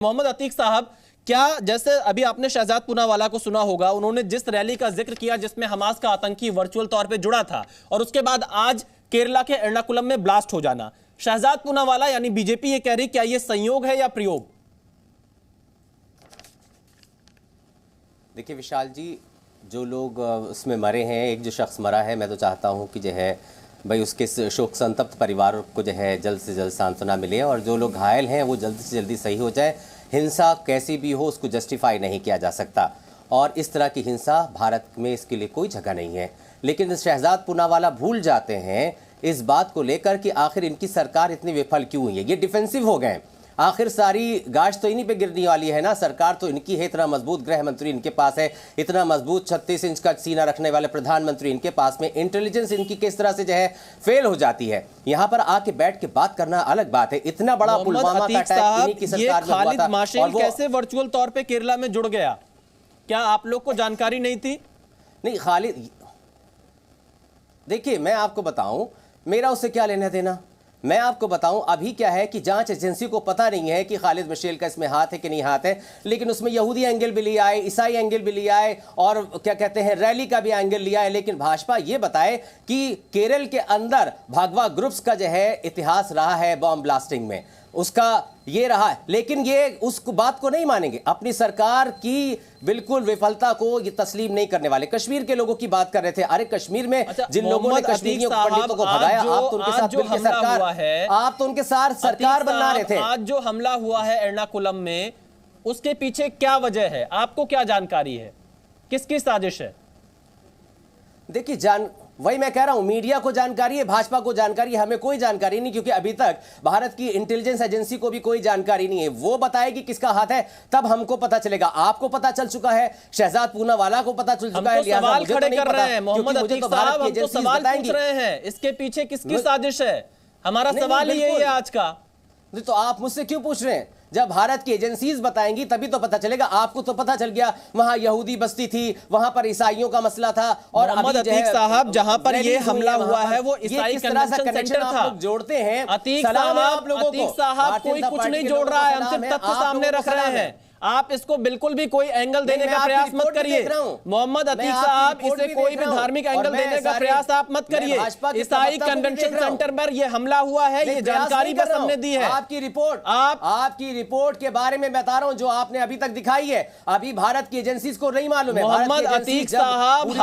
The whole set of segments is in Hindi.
मोहम्मद अतीक साहब, क्या जैसे अभी आपने शहजाद पूनावाला को सुना होगा, उन्होंने जिस रैली का जिक्र किया जिसमें हमास का आतंकी वर्चुअल तौर पे जुड़ा था और उसके बाद आज केरला के एर्नाकुलम में ब्लास्ट हो जाना, शहजाद पूनावाला यानी बीजेपी ये कह रही, क्या ये संयोग है या प्रयोग? देखिए विशाल जी, जो लोग उसमें मरे हैं, एक जो शख्स मरा है, मैं तो चाहता हूं कि जो है भाई उसके शोक संतप्त परिवार को जो है जल्द से जल्द सांत्वना मिले और जो लोग घायल हैं वो जल्द से जल्दी सही हो जाए। हिंसा कैसी भी हो उसको जस्टिफाई नहीं किया जा सकता और इस तरह की हिंसा भारत में इसके लिए कोई जगह नहीं है। लेकिन शहजाद पूनावाला भूल जाते हैं इस बात को लेकर कि आखिर इनकी सरकार इतनी विफल क्यों हुई है। ये डिफेंसिव हो गए, आखिर सारी गाज तो इन्हीं पे गिरने वाली है ना। सरकार तो इनकी है, इतना मजबूत गृह मंत्री इनके पास है, इतना मजबूत 36 इंच का सीना रखने वाले प्रधानमंत्री इनके पास में, इंटेलिजेंस इनकी किस तरह से जो है फेल हो जाती है। यहाँ पर आके बैठ के बात करना अलग बात है। इतना बड़ा पुलवामा का अटैक इन्हीं की सरकार में हुआ था। माशेल कैसे वर्चुअल तौर पे केरला में जुड़ गया, क्या आप लोग को जानकारी नहीं थी? नहीं खालिद, देखिए मैं आपको बताऊं, मेरा उससे क्या लेना देना। मैं आपको बताऊं अभी क्या है कि जांच एजेंसी को पता नहीं है कि खालिद मशेल का इसमें हाथ है कि नहीं हाथ है, लेकिन उसमें यहूदी एंगल भी लिया है, ईसाई एंगल भी लिया है और क्या कहते हैं रैली का भी एंगल लिया है। लेकिन भाजपा ये बताए कि केरल के अंदर भागवा ग्रुप्स का जो है इतिहास रहा है बॉम्ब ब्लास्टिंग में, उसका ये रहा है, लेकिन ये उस बात को नहीं मानेंगे। अपनी सरकार की बिल्कुल विफलता को ये तस्लीम नहीं करने वाले। कश्मीर के लोगों की बात कर रहे थे, अरे कश्मीर में जिन लोगों ने कश्मीरियों पंडितों को भगाया, आप तो उनके साथ मिलकर सरकार, आप तो उनके साथ सरकार बना रहे थे। आज जो हमला हुआ है एर्नाकुलम में, उसके पीछे क्या वजह है, आपको क्या जानकारी है, किसकी साजिश है? देखिए वही मैं कह रहा हूं, मीडिया को जानकारी है, भाजपा को जानकारी है, हमें कोई जानकारी नहीं, क्योंकि अभी तक भारत की इंटेलिजेंस एजेंसी को भी कोई जानकारी नहीं है। वो बताएगी किसका हाथ है, तब हमको पता चलेगा। आपको पता चल चुका है, शहजाद पूनावाला को पता चल चुका है। सवाल खड़े कर रहे हैं मोहम्मद अतीक साहब, हम तो सवाल पूछ रहे हैं, इसके पीछे किसकी साजिश है, हमारा सवाल ही है आज का। तो आप मुझसे क्यों पूछ रहे हैं? जब भारत की एजेंसीज बताएंगी तभी तो पता चलेगा। आपको तो पता चल गया वहां यहूदी बस्ती थी, वहां पर ईसाइयों का मसला था। और मोहम्मद अतीक साहब, जहां पर ये हमला हुआ है वो ईसाई कन्वेंशन सेंटर था। जोड़ते हैं अतीक साहब, कोई कुछ नहीं जोड़ रहा है, हम सिर्फ तथ्य सामने रख रहे हैं। आप इसको बिल्कुल भी कोई एंगल देने का प्रयास मत करिए मोहम्मद अतीक साहब, इसे कोई भी धार्मिक एंगल देने का प्रयास आप मत करिए। ईसाई कन्वेंशन सेंटर पर यह हमला हुआ है, ये जानकारी बस हमने दी है। आपकी रिपोर्ट के बारे में बता रहा हूं जो आपने अभी तक दिखाई है, अभी भारत की एजेंसीज को नहीं मालूम है। मोहम्मद अतीक साहब,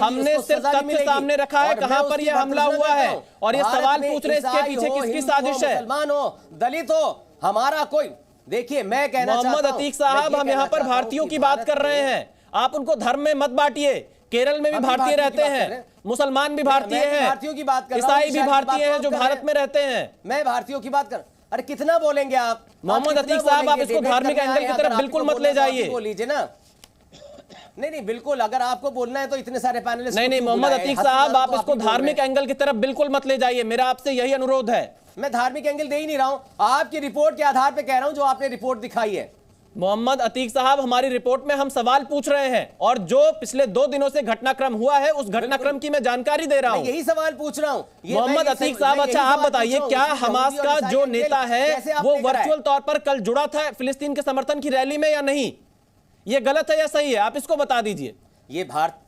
हमने सिर्फ तथ्य सामने रखा है कहां पर यह हमला हुआ है और ये सवाल पूछ रहे इसके पीछे किसकी साजिश है। मुसलमान हो, दलित हो, हमारा कोई, देखिए मैं कहना चाहता हूं मोहम्मद अतीक साहब, हम यहाँ पर भारतीयों की बात कर रहे हैं, आप उनको धर्म में मत बांटिए। केरल में भी भारतीय रहते हैं, मुसलमान भी भारतीय हैं, भारतीयों की बात कर, ईसाई भी भारतीय हैं जो भारत में रहते हैं। मैं भारतीयों की बात कर, अरे कितना बोलेंगे आप मोहम्मद अतीक साहब, आप इसको धार्मिक एंगल की तरफ बिल्कुल मत ले जाइए। बोल लीजिए ना। नहीं बिल्कुल, अगर आपको बोलना है तो इतने सारे पैनलिस्ट। नहीं मोहम्मद अतीक साहब, आप इसको धार्मिक एंगल की तरफ बिल्कुल मत ले जाइए, मेरा आपसे यही अनुरोध है। मैं धार्मिक एंगल दे ही नहीं रहा हूं, आपकी रिपोर्ट के आधार पे कह रहा हूं जो आपने रिपोर्ट दिखाई है। मोहम्मद अतीक साहब, हमारी रिपोर्ट में हम सवाल पूछ रहे हैं और जो पिछले 2 दिनों से घटनाक्रम हुआ है उस घटनाक्रम की मैं जानकारी दे रहा हूं। यही सवाल पूछ रहा हूं मोहम्मद अतीक साहब। अच्छा आप बताइए, क्या हमास का जो नेता है वो वर्चुअल तौर पर कल जुड़ा था फिलिस्तीन के समर्थन की रैली में या नहीं? ये गलत है या सही है, आप इसको बता दीजिए। ये भारत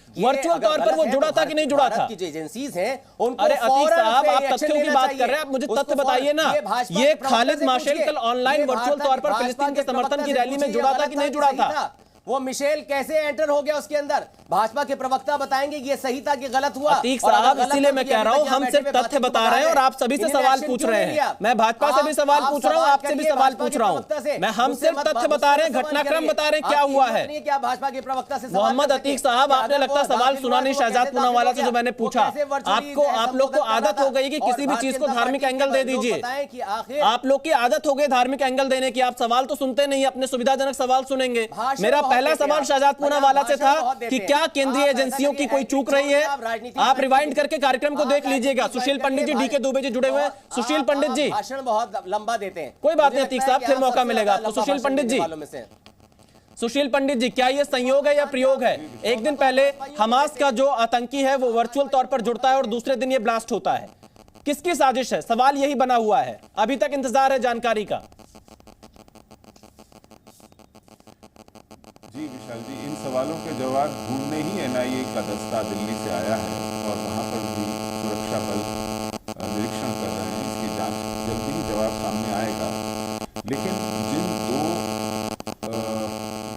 वर्चुअल तौर पर वो जुड़ा था कि नहीं जुड़ा था? की जो एजेंसीज हैं उनको, अरे अतीक साहब, आप तथ्यों की बात कर रहे हैं, आप मुझे तथ्य बताइए ना। ये खालिद माशेल कल ऑनलाइन वर्चुअल तौर पर फिलिस्तीन के समर्थन की रैली में जुड़ा था कि नहीं जुड़ा था? वो मिशेल कैसे एंटर हो गया उसके अंदर? भाजपा के प्रवक्ता बताएंगे ये सही था कि गलत हुआ। अतीक साहब, इसीलिए मैं कह रहा हूं, हम सिर्फ तथ्य बता रहे हैं और आप सभी से सवाल पूछ रहे हैं। मैं भाजपा से भी सवाल पूछ रहा हूं, आपसे भी सवाल पूछ रहा हूं। मैं हम सिर्फ तथ्य बता रहे हैं, घटनाक्रम बता रहे हैं, क्या हुआ है। क्या भाजपा के प्रवक्ता से मोहम्मद अतीक साहब, आपने लगता सवाल सुना नहीं शहजाद पूनावाला से जो मैंने पूछा। आपको, आप लोग को आदत हो गई कि किसी भी चीज को धार्मिक एंगल दे दीजिए। आप लोग की आदत हो गई धार्मिक एंगल देने की, आप सवाल तो सुनते नहीं, अपने सुविधाजनक सवाल सुनेंगे। मेरा पहला सवाल शहजाद पूनावाला से था कि क्या केंद्रीय एजेंसियों की कोई चूक रही है? आप रिवाइंड करके कार्यक्रम को देख लीजिएगा। सुशील पंडित जी, डीके दुबे जी जुड़े हुए हैं। सुशील पंडित जी भाषण बहुत लंबा देते हैं। कोई बात नहीं अतीक साहब, फिर मौका मिलेगा आपको। सुशील पंडित जी, सुशील पंडित जी, क्या यह संयोग है या प्रयोग है? एक दिन पहले हमास का जो आतंकी है वो वर्चुअल तौर पर जुड़ता है और दूसरे दिन ये ब्लास्ट होता है, किसकी साजिश है? सवाल यही बना हुआ है, अभी तक इंतजार है जानकारी का। जी विशाल जी, इन सवालों के जवाब ढूंढने ही एनआईए का दस्ता दिल्ली से आया है और वहां पर भी सुरक्षा बल निरीक्षण कर रहे हैं। इसकी जांच जल्दी ही जवाब सामने आएगा। लेकिन जिन दो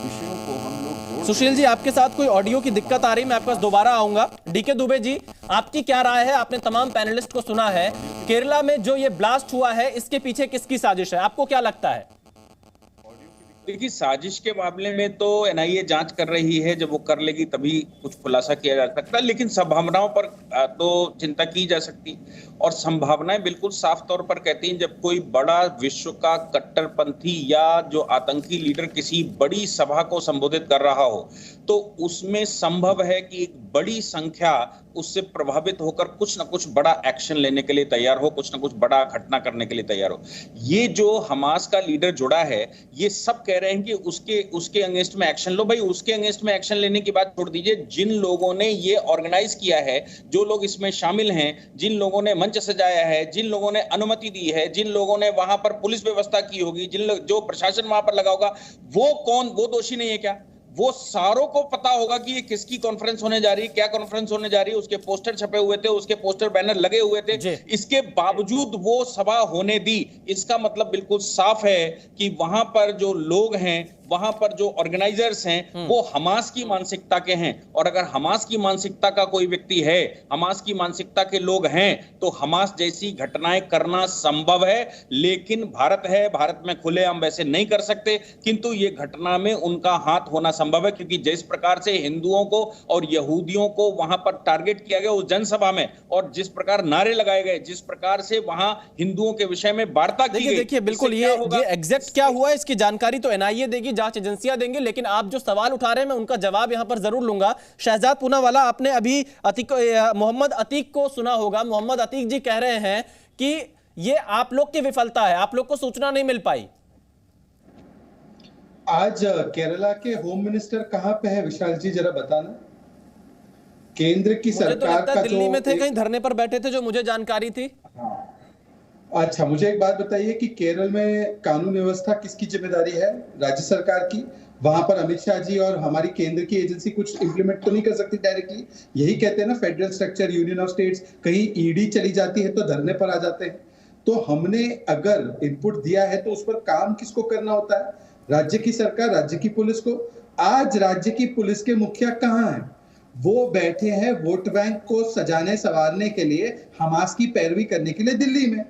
विषयों को हम लोग सुशील जी, आपके साथ कोई ऑडियो की दिक्कत आ रही, मैं आपके पास दोबारा आऊंगा। डीके दुबे जी, आपकी क्या राय है? आपने तमाम पैनलिस्ट को सुना है। केरला में जो ये ब्लास्ट हुआ है, इसके पीछे किसकी साजिश है, आपको क्या लगता है? देखिए, साजिश के मामले में तो एनआईए जांच कर रही है, जब वो कर लेगी तभी कुछ खुलासा किया जा सकता है। लेकिन संभावनाओं पर तो चिंता की जा सकती, और संभावनाएं बिल्कुल साफ तौर पर कहती हैं, जब कोई बड़ा विश्व का कट्टरपंथी या जो आतंकी लीडर किसी बड़ी सभा को संबोधित कर रहा हो, तो उसमें संभव है कि एक बड़ी संख्या उससे प्रभावित होकर कुछ ना कुछ बड़ा एक्शन लेने के लिए तैयार हो, कुछ ना कुछ बड़ा घटना करने के लिए तैयार हो। ये जो हमास का लीडर जुड़ा है, ये सब कह रहे हैं कि उसके अगेंस्ट में एक्शन लो। भाई, उसके अगेंस्ट में एक्शन लेने की बात छोड़ दीजिए, जिन लोगों ने ये ऑर्गेनाइज किया है, जो लोग इसमें शामिल हैं, जिन लोगों ने मंच सजाया है, जिन लोगों ने अनुमति दी है, जिन लोगों ने वहां पर पुलिस व्यवस्था की होगी, जो प्रशासन वहां पर लगा होगा, वो कौन, वो दोषी नहीं है क्या? वो सारों को पता होगा कि ये किसकी कॉन्फ्रेंस होने जा रही है, क्या कॉन्फ्रेंस होने जा रही है। उसके पोस्टर छपे हुए थे, उसके पोस्टर बैनर लगे हुए थे, इसके बावजूद वो सभा होने दी। इसका मतलब बिल्कुल साफ है कि वहां पर जो लोग हैं, वहां पर जो ऑर्गेनाइजर्स हैं, वो हमास की मानसिकता के हैं। और अगर हमास की मानसिकता का कोई व्यक्ति है, हमास की मानसिकता के लोग हैं, तो हमास जैसी घटनाएं करना संभव है। लेकिन भारत है, भारत में खुलेआम वैसे नहीं कर सकते, किंतु ये घटना में उनका हाथ होना संभव है, क्योंकि जिस प्रकार से हिंदुओं को और यहूदियों को वहां पर टारगेट किया गया उस जनसभा में, और जिस प्रकार नारे लगाए गए, जिस प्रकार से वहां हिंदुओं के विषय में वार्ता की गई। देखिए, बिल्कुल ये एग्जैक्ट क्या हुआ है, इसकी जानकारी तो एनआईए देगी, जांच एजेंसियां देंगे। लेकिन आप जो सवाल उठा रहे हैं, मैं उनका जवाब यहां पर जरूर लूंगा। शहजाद पूनावाला, आपने अभी मोहम्मद अतीक को सुना होगा। मोहम्मद अतीक जी कह रहे हैं कि ये आप लोग की विफलता है, आप लोग को सूचना नहीं मिल पाई। आज केरला के होम मिनिस्टर कहां पे है विशाल जी, जरा बताना। केंद्र की सरकार का दिल्ली में थे, कहीं धरने पर बैठे थे, जो मुझे जानकारी थी। अच्छा, मुझे एक बात बताइए कि केरल में कानून व्यवस्था किसकी जिम्मेदारी है? राज्य सरकार की। वहां पर अमित शाह जी और हमारी केंद्र की एजेंसी कुछ इंप्लीमेंट तो नहीं कर सकती डायरेक्टली? यही कहते हैं ना, federal structure, union of states. कहीं ईडी चली जाती है तो धरने पर आ जाते हैं। तो हमने अगर इनपुट दिया है तो उस पर काम किसको करना होता है? राज्य की सरकार, राज्य की पुलिस को। आज राज्य की पुलिस के मुखिया कहाँ हैं? वो बैठे हैं वोट बैंक को सजाने संवारने के लिए, हमास की पैरवी करने के लिए दिल्ली में।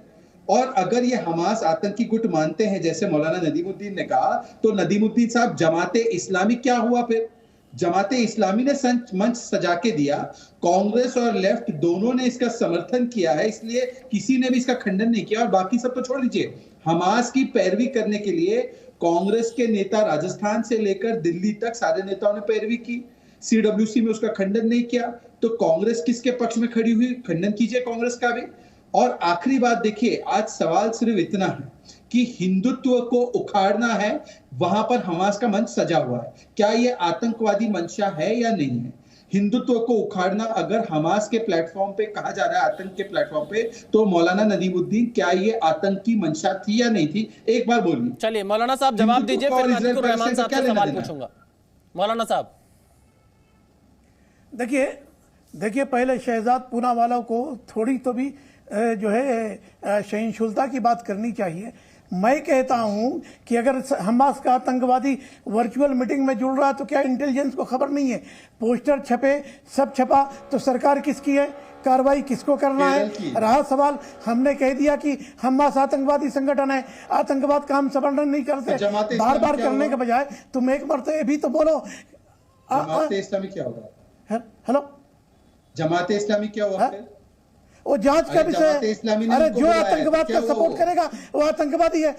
और अगर ये हमास आतंकी गुट मानते हैं, जैसे मौलाना नदीमुद्दीन ने कहा, तो नदीमुद्दीन साहब, जमाते इस्लामी क्या हुआ फिर? जमाते इस्लामी ने मंच सजा के दिया, कांग्रेस और लेफ्ट दोनों ने इसका समर्थन किया है, इसलिए किसी ने भी इसका खंडन नहीं किया। और बाकी सब तो छोड़ दीजिए, हमास की पैरवी करने के लिए कांग्रेस के नेता राजस्थान से लेकर दिल्ली तक सारे नेताओं ने पैरवी की, सीडब्ल्यूसी में उसका खंडन नहीं किया। तो कांग्रेस किसके पक्ष में खड़ी हुई? खंडन कीजिए कांग्रेस का भी। और आखिरी बात देखिए, आज सवाल सिर्फ इतना है कि हिंदुत्व को उखाड़ना है, वहां पर हमास का मंच सजा हुआ है। क्या यह आतंकवादी मंशा है या नहीं है? हिंदुत्व को उखाड़ना अगर हमास के प्लेटफॉर्म पे कहा जा रहा है, आतंक के प्लेटफॉर्म पे, तो मौलाना नदीमुद्दीन, क्या ये आतंकी मंशा थी या नहीं थी? एक बार बोलिए। चलिए मौलाना साहब जवाब दीजिए, फिर मैं अतीकुर रहमान साहब से सवाल पूछूंगा। मौलाना साहब, देखिए पहले शहजाद पूनावाला को थोड़ी तो भी जो है सहिष्णुता की बात करनी चाहिए। मैं कहता हूं कि अगर हमास का आतंकवादी वर्चुअल मीटिंग में जुड़ रहा है तो क्या इंटेलिजेंस को खबर नहीं है? पोस्टर छपे, सब छपा, तो सरकार किसकी है? कार्रवाई किसको करना है? रहा सवाल, हमने कह दिया कि हमास आतंकवादी संगठन है, आतंकवाद का हम समर्थन नहीं करते। बार बार करने के बजाय तुम एक मरतबा भी तो बोलो। जमाते इस्लामी क्या होगा? हेलो, जमाते इस्लामी क्या हुआ? वो जांच का विषय है। अरे जो आतंकवाद का सपोर्ट करेगा वो आतंकवादी है।